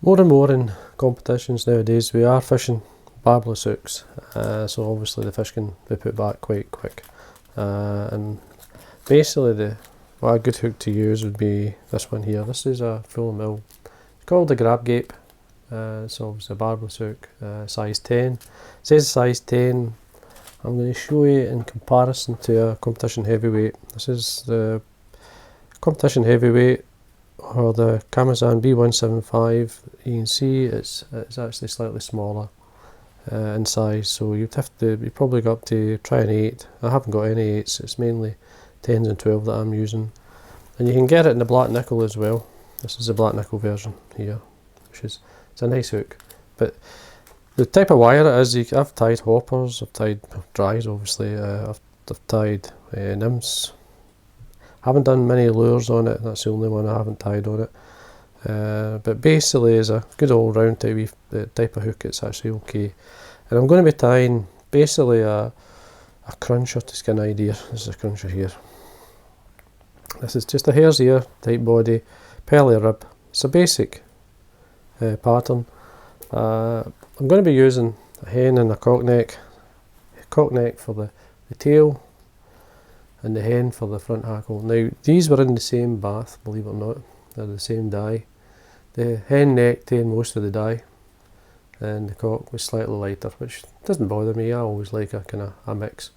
More and more in competitions nowadays we are fishing barbless hooks, so obviously the fish can be put back quite quick, and basically a good hook to use would be this one here. This is a full mill, it's called the Gape. It's obviously a barbless hook, size 10. It says size 10. I'm going to show you in comparison to a competition heavyweight. This is the competition heavyweight, or the Camazan B175. You can see it's actually slightly smaller in size, so you probably got up to try an 8. I haven't got any 8s, it's mainly 10s and 12 that I'm using. And you can get it in the black nickel as well. This is the black nickel version here, it's a nice hook. But the type of wire it is, I've tied hoppers, I've tied dries obviously, I've tied nymphs. Haven't done many lures on it, that's the only one I haven't tied on it. But basically as a good all round type of hook, it's actually okay. And I'm going to be tying basically a cruncher to skin idea. This is a cruncher here. This is just a hare's ear type body, pearly rib. It's a basic pattern. I'm going to be using a hen and a cock neck for the tail, and the hen for the front hackle. Now these were in the same bath, believe it or not, they're the same dye. The hen neck taken most of the dye, and the cock was slightly lighter, which doesn't bother me. I always like a kind of a mix.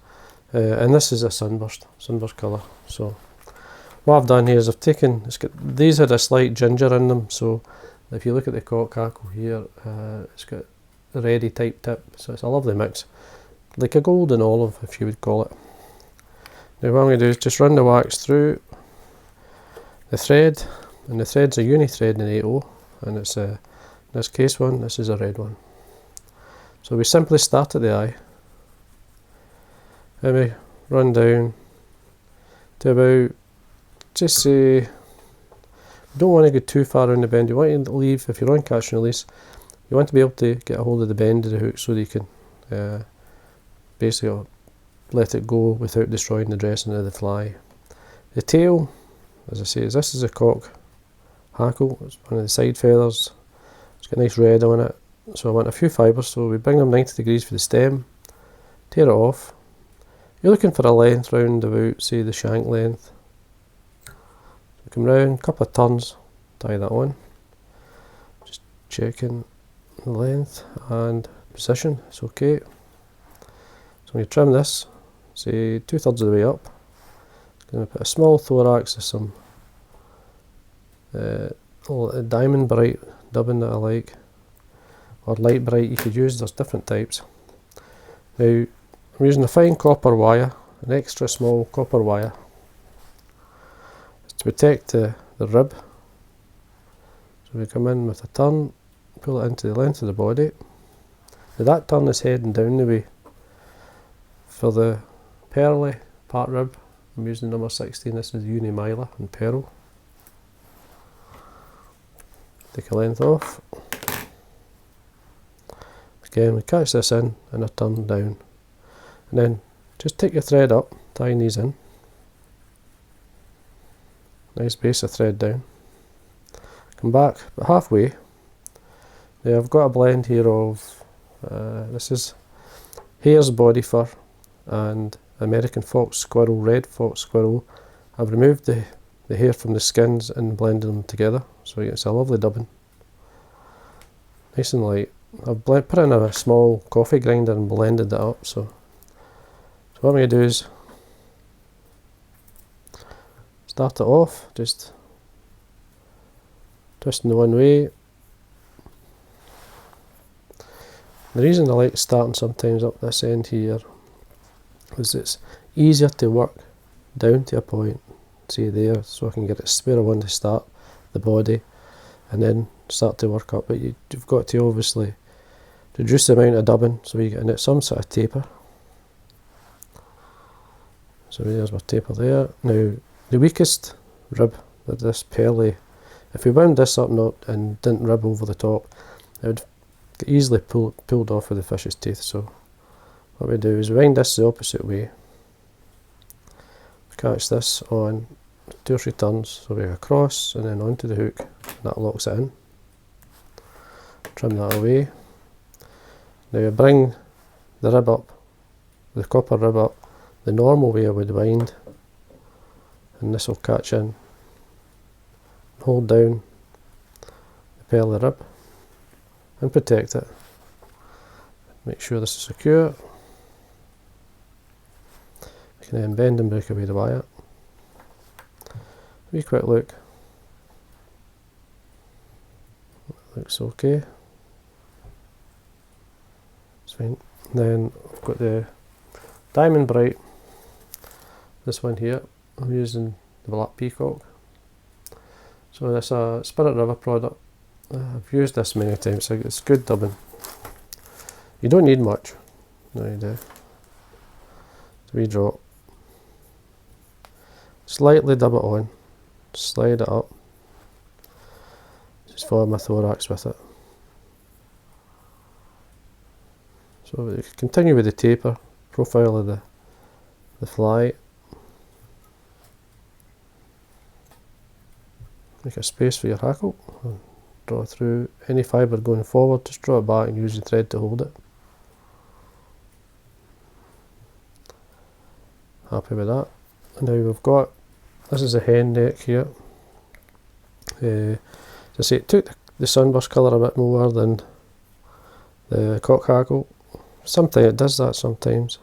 And this is a sunburst colour. So what I've done here is I've taken, these had a slight ginger in them, so if you look at the cock hackle here, it's got a reddy type tip, so it's a lovely mix, like a golden olive if you would call it. Now what I'm going to do is just run the wax through the thread, and the thread's a uni thread in 8/0, and it's in this case one, this is a red one. So we simply start at the eye, and we run down to about, just say, don't want to go too far around the bend. You want to leave, if you're on catch and release, you want to be able to get a hold of the bend of the hook so that you can basically let it go without destroying the dressing of the fly. The tail, as I say, this is a cock hackle. It's one of the side feathers. It's got nice red on it. So I want a few fibres, so we bring them 90 degrees for the stem, tear it off. You're looking for a length round about, say, the shank length. So come round, couple of turns, tie that on. Just checking the length and position, it's okay. So when you trim this, say 2/3 of the way up, I'm going to put a small thorax of some diamond Brite dubbing that I like, or light Brite you could use, there's different types. Now I'm using a fine copper wire, an extra small copper wire, to protect the rib. So we come in with a turn, pull it into the length of the body. Now that turn is heading down the way. For the pearly part rib, I'm using number 16, this is Uni-Mylar and pearl. Take a length off. Again, we catch this in and a turn down. And then just take your thread up, tying these in. Nice base of thread down. Come back about halfway. Now I've got a blend here of, this is hare's body fur and American fox squirrel, red fox squirrel. I've removed the hair from the skins and blended them together, so it's a lovely dubbing. Nice and light. I've put in a small coffee grinder and blended that up, so what I'm going to do is start it off, just twisting the one way. The reason I like starting sometimes up this end here is it's easier to work down to a point, say there, so I can get it where I want to start the body and then start to work up. But you've got to obviously reduce the amount of dubbing so you get some sort of taper. So there's my taper there. Now the weakest rib of this pearly, if we wound this up and didn't rib over the top, it would get easily pulled off with the fish's teeth. So what we do is wind this the opposite way, catch this on 2 or 3 turns, so we go across and then onto the hook, and that locks it in. trim that away. Now you bring the rib up, the copper rib up, the normal way I would wind, and this will catch in. Hold down the pearly rib and protect it. Make sure this is secure. You can then bend and break away the wire. Wee quick look. Looks okay. It's fine. Then I've got the diamond Brite. This one here, I'm using the black Peacock. So this is a Spirit River product. I've used this many times, so it's good dubbing. You don't need much. No, you do. Wee drop. Slightly dub it on. Slide it up. Just follow my thorax with it. So you continue with the taper, profile of the fly. Make a space for your hackle. Draw through any fibre going forward, just draw it back and use the thread to hold it. Happy with that. And now we've got, this is a hen neck here. As I say, it took the Sunburst colour a bit more than the cock hackle. Sometimes it does that sometimes.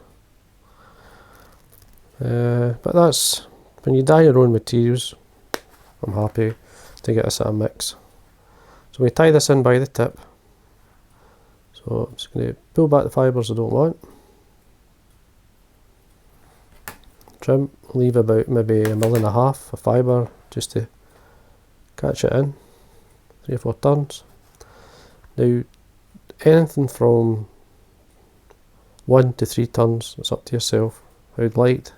But that's, when you dye your own materials, I'm happy to get a sort of mix. So we tie this in by the tip. So I'm just going to pull back the fibres I don't want. Trim, leave about maybe 1.5 mil of fibre just to catch it in. 3 or 4 turns. Now anything from 1 to 3 turns, it's up to yourself. How light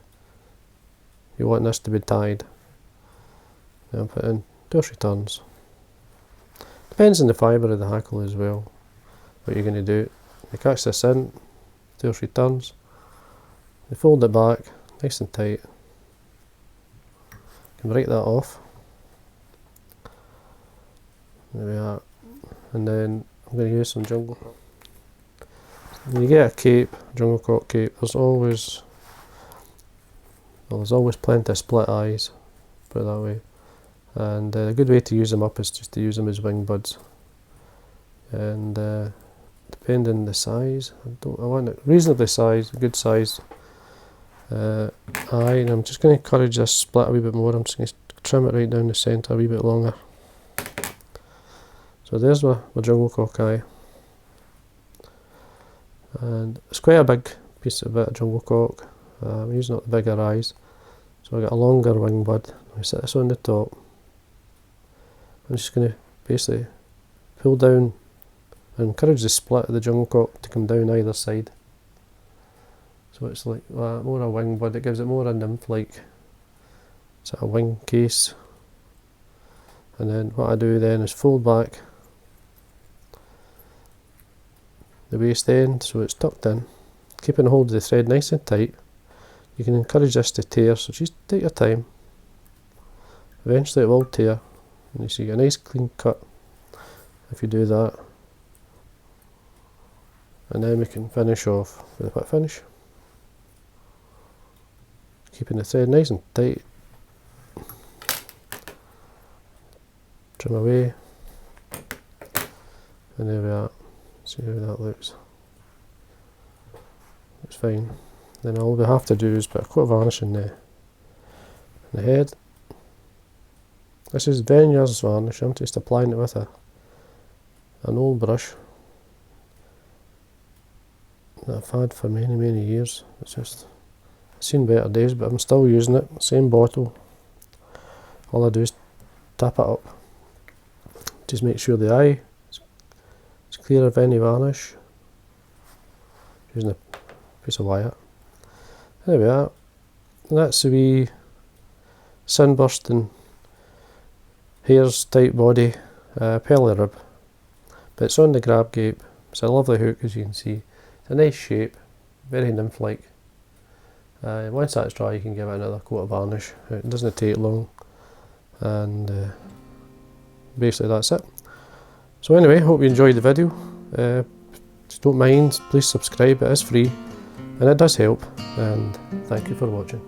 you want this to be tied. Now put in 2 or 3 turns. Depends on the fibre of the hackle as well, what you're going to do. You catch this in, 2 or 3 turns, you fold it back, nice and tight. You can break that off. There we are. And then I'm going to use some jungle. When you get a cape, jungle cock cape, there's always plenty of split eyes, put it that way. And a good way to use them up is just to use them as wing buds. And depending on the size, I want it reasonably sized, good sized eye. And I'm just going to encourage this split a wee bit more. I'm just going to trim it right down the centre a wee bit longer. So there's my jungle cock eye. And it's quite a big piece of bit of jungle cock. I'm using up the bigger eyes. So I got a longer wing bud. I set this on the top. I'm just going to basically pull down and encourage the split of the jungle cock to come down either side. So it's like more a wing bud, it gives it more a nymph-like sort of wing case. And then what I do then is fold back the waist end so it's tucked in, keeping hold of the thread nice and tight. You can encourage this to tear, so just take your time. Eventually it will tear, and you see a nice clean cut if you do that. And then we can finish off with a quick finish. Keeping the thread nice and tight. Trim away. And there we are. See how that looks. Looks fine. Then all we have to do is put a coat of varnish in the head. This is Veneer's varnish. I'm just applying it with an old brush that I've had for many years. It's just, I've seen better days, but I'm still using it. Same bottle. All I do is tap it up. Just make sure the eye is clear of any varnish. Using a piece of wire. There we are. And that's the wee Sunburst and Hare's type body pearly rib. But it's on the grab gape. It's a lovely hook, as you can see. It's a nice shape, very nymph-like. Once that's dry, you can give it another coat of varnish. It doesn't take long. And basically that's it. So anyway, hope you enjoyed the video. If you don't mind, please subscribe, it is free and it does help, and thank you for watching.